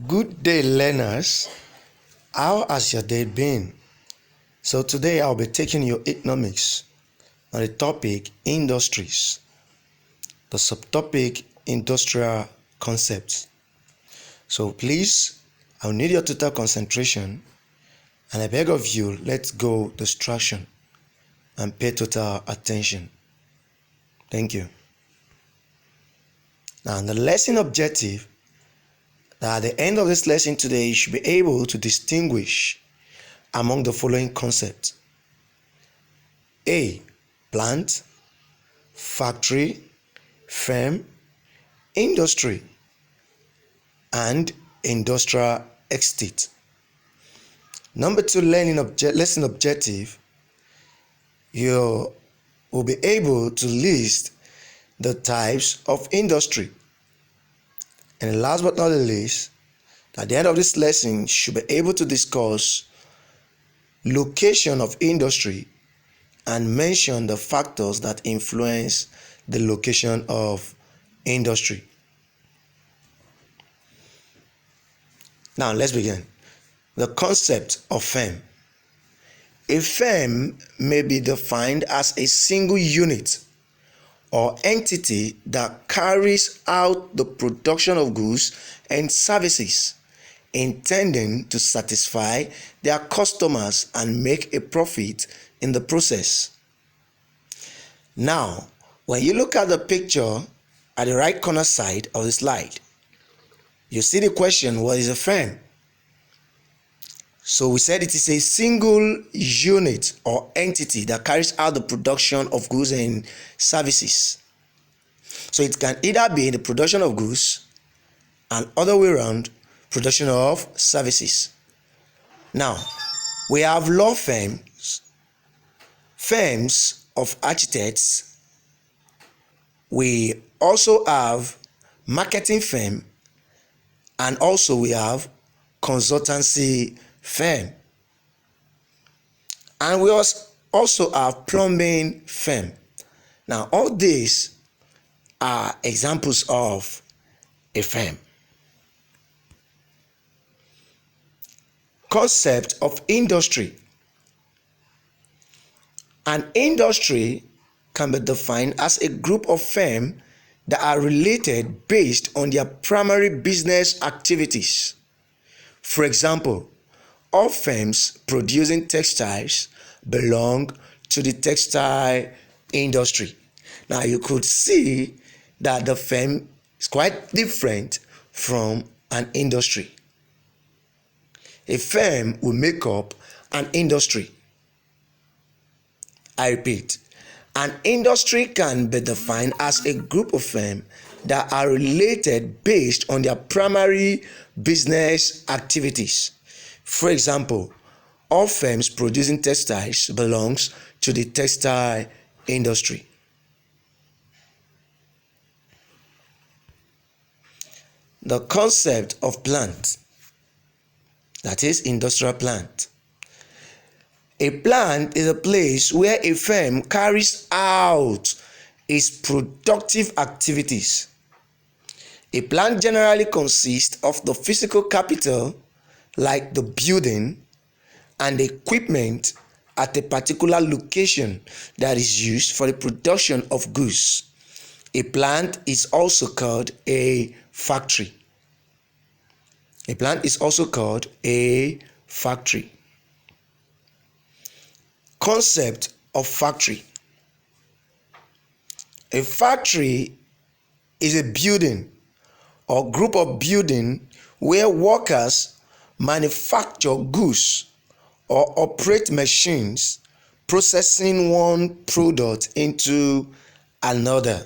Good day, learners. How has your day been? So today I'll be taking your economics on the topic industries, the subtopic industrial concepts. So please, I'll need your total concentration, and I beg of you, let's go distraction and pay total attention. Thank you. Now, the lesson objective, that at the end of this lesson today, you should be able to distinguish among the following concepts. A. Plant, factory, firm, industry, and industrial estate. Number 2, lesson objective, you will be able to list the types of industry. And last but not the least, at the end of this lesson, you should be able to discuss location of industry and mention the factors that influence the location of industry. Now let's begin. The concept of firm. A firm may be defined as a single unit or entity that carries out the production of goods and services, intending to satisfy their customers and make a profit in the process. Now, when you look at the picture at the right corner side of the slide, you see the question, what is a firm? So we said it is a single unit or entity that carries out the production of goods and services. So it can either be the production of goods and other way around, production of services. Now, we have law firms, firms of architects. We also have marketing firm, and also we have consultancy firm, and we also have plumbing firm. Now all these are examples of a firm. Concept of industry. An industry can be defined as a group of firms that are related based on their primary business activities. For example, all firms producing textiles belong to the textile industry. Now you could see that the firm is quite different from an industry. A firm will make up an industry. I repeat, an industry can be defined as a group of firms that are related based on their primary business activities. For example, all firms producing textiles belongs to the textile industry. The concept of plant, that is industrial plant. A plant is a place where a firm carries out its productive activities. A plant generally consists of the physical capital, like the building and the equipment at a particular location that is used for the production of goods. A plant is also called a factory. A plant is also called a factory. Concept of factory. A factory is a building or group of buildings where workers manufacture goods or operate machines processing one product into another.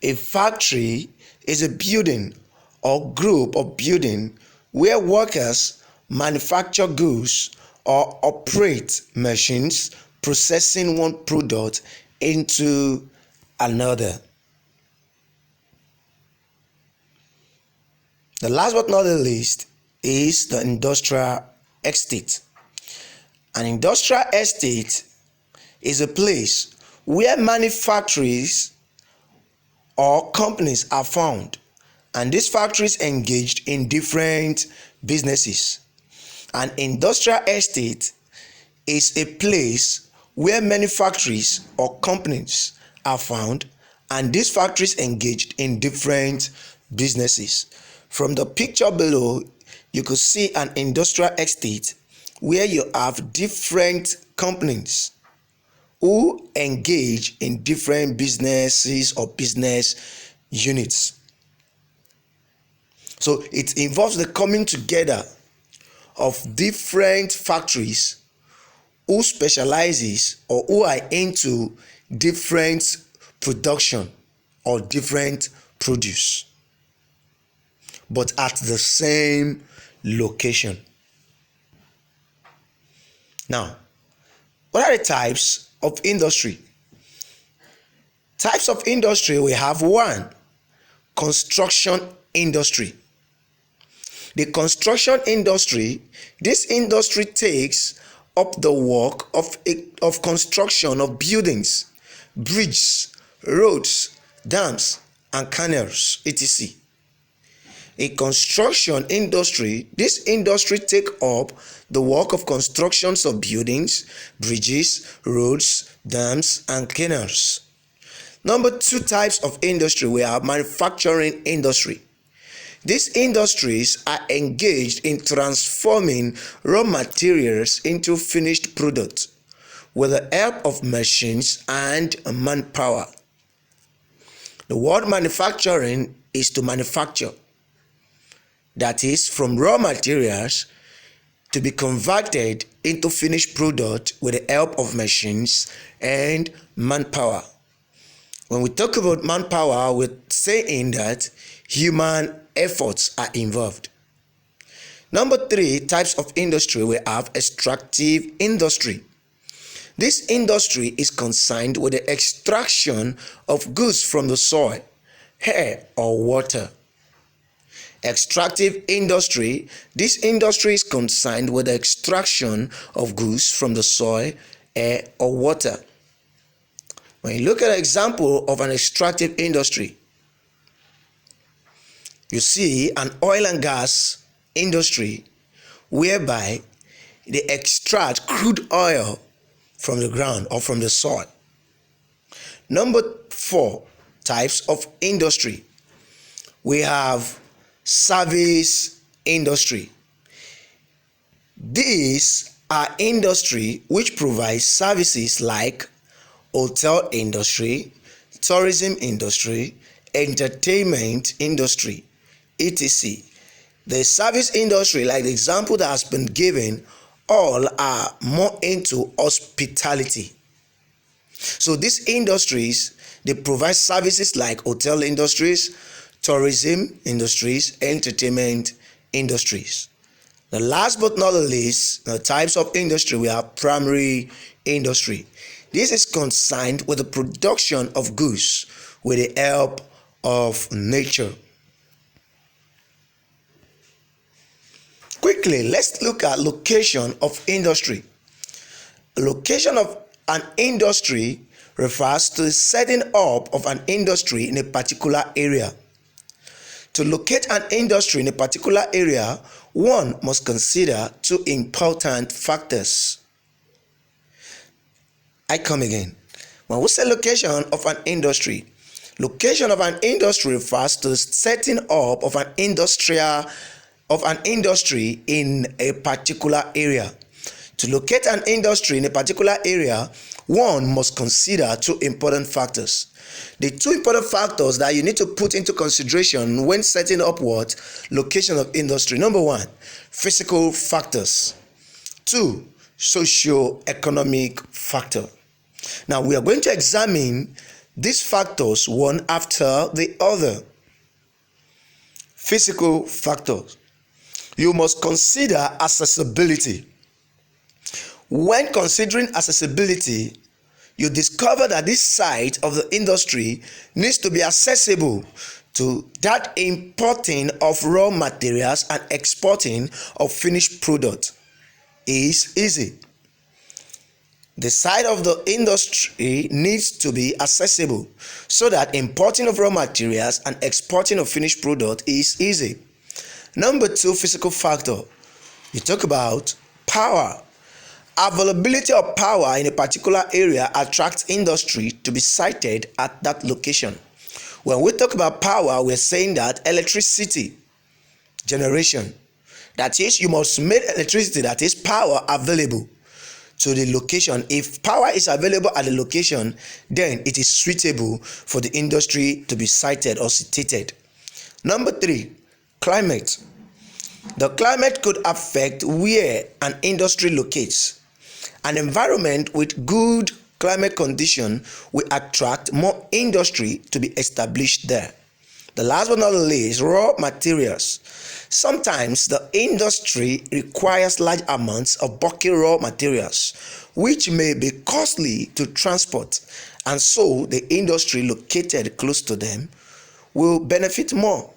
A factory is a building or group of buildings where workers manufacture goods or operate machines processing one product into another. The last but not the least is the industrial estate. An industrial estate is a place where manufactories or companies are found and these factories engaged in different businesses. An industrial estate is a place where many factories or companies are found, and these factories engaged in different businesses. From the picture below, you could see an industrial estate where you have different companies who engage in different businesses or business units. So it involves the coming together of different factories who specializes or who are into different production or different produce, but at the same location. Now, what are the types of industry? Types of industry, we have one, construction industry. The construction industry, this industry takes up the work of construction of buildings, bridges, roads, dams, and canals, etc. A construction industry, this industry take up the work of constructions of buildings, bridges, roads, dams, and canals. Number two types of industry, we have manufacturing industry. These industries are engaged in transforming raw materials into finished products with the help of machines and manpower. The word manufacturing is to manufacture, that is, from raw materials to be converted into finished product with the help of machines and manpower. When we talk about manpower, we're saying that human efforts are involved. Number three types of industry, we have extractive industry. This industry is concerned with the extraction of goods from the soil, air, or water. Extractive industry, this industry is concerned with the extraction of goods from the soil, air, or water. When you look at an example of an extractive industry, you see an oil and gas industry whereby they extract crude oil from the ground or from the soil. Number four types of industry, we have service industry. These are industry which provides services like hotel industry, tourism industry, entertainment industry, etc. The service industry, like the example that has been given, all are more into hospitality. So these industries, they provide services like hotel industries, tourism industries, entertainment industries. The last but not the least, the types of industry, we have primary industry. This is concerned with the production of goods with the help of nature. Quickly, let's look at location of industry. Location of an industry refers to the setting up of an industry in a particular area. To locate an industry in a particular area, one must consider two important factors. I come again. When we say location of an industry refers to the setting up of an industry in a particular area. To locate an industry in a particular area, one must consider two important factors. The two important factors that you need to put into consideration when setting up what? Location of industry. Number one, physical factors. Two, socio-economic factor. Now we are going to examine these factors one after the other. Physical factors. You must consider accessibility. When considering accessibility, you discover that this side of the industry needs to be accessible to that importing of raw materials and exporting of finished product is easy. The side of the industry needs to be accessible so that importing of raw materials and exporting of finished product is easy. Number two, physical factor. You talk about power. Availability of power in a particular area attracts industry to be sited at that location. When we talk about power, we're saying that electricity generation, that is, you must make electricity, that is power, available to the location. If power is available at the location, then it is suitable for the industry to be sited or situated. Number three, climate. The climate could affect where an industry locates. An environment with good climate condition will attract more industry to be established there. The last but not least, raw materials. Sometimes the industry requires large amounts of bulky raw materials, which may be costly to transport, and so the industry located close to them will benefit more.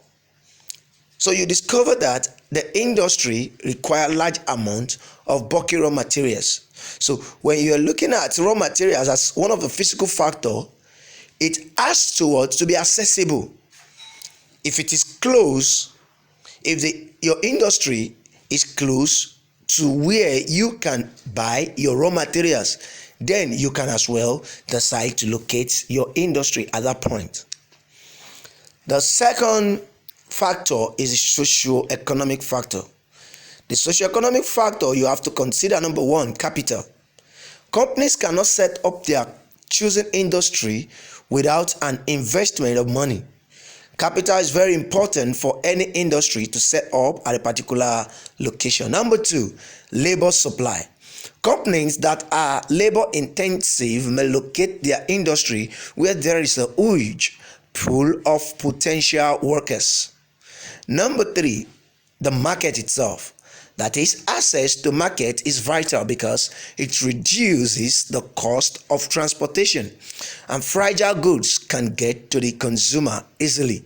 So you discover that the industry requires large amount of bulky raw materials. So when you are looking at raw materials as one of the physical factor, it has to be accessible. If it is close, if your industry is close to where you can buy your raw materials, then you can as well decide to locate your industry at that point. The second factor is a socio-economic factor. The socio-economic factor, you have to consider number one, capital. Companies cannot set up their chosen industry without an investment of money. Capital is very important for any industry to set up at a particular location. Number two, labor supply. Companies that are labor intensive may locate their industry where there is a huge pool of potential workers. Number three, the market itself. That is, access to market is vital because it reduces the cost of transportation and fragile goods can get to the consumer easily.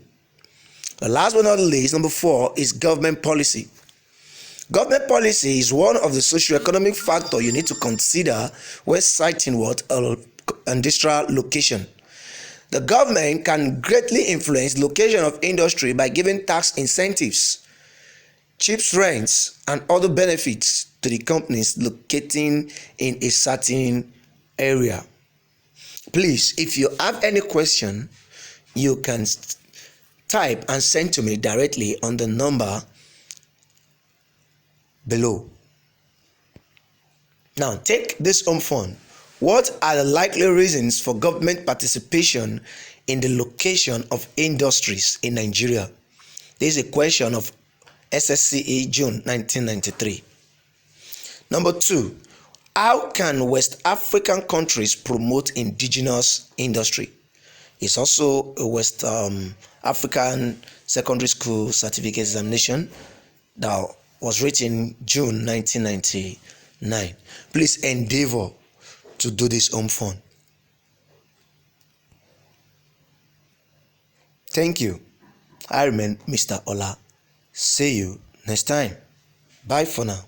The last but not least, number four, is government policy. Government policy is one of the socio-economic factors you need to consider when citing what industrial location. The government can greatly influence location of industry by giving tax incentives, cheap rents, and other benefits to the companies locating in a certain area. Please, if you have any question, you can type and send to me directly on the number below. Now, take this home fun. What are the likely reasons for government participation in the location of industries in Nigeria? This is a question of SSCE June 1993. Number two, how can West African countries promote indigenous industry? It's also a West African secondary school certificate examination that was written June 1999. Please endeavor to do this home fun. Thank you. I remain Mr. Ola. See you next time. Bye for now.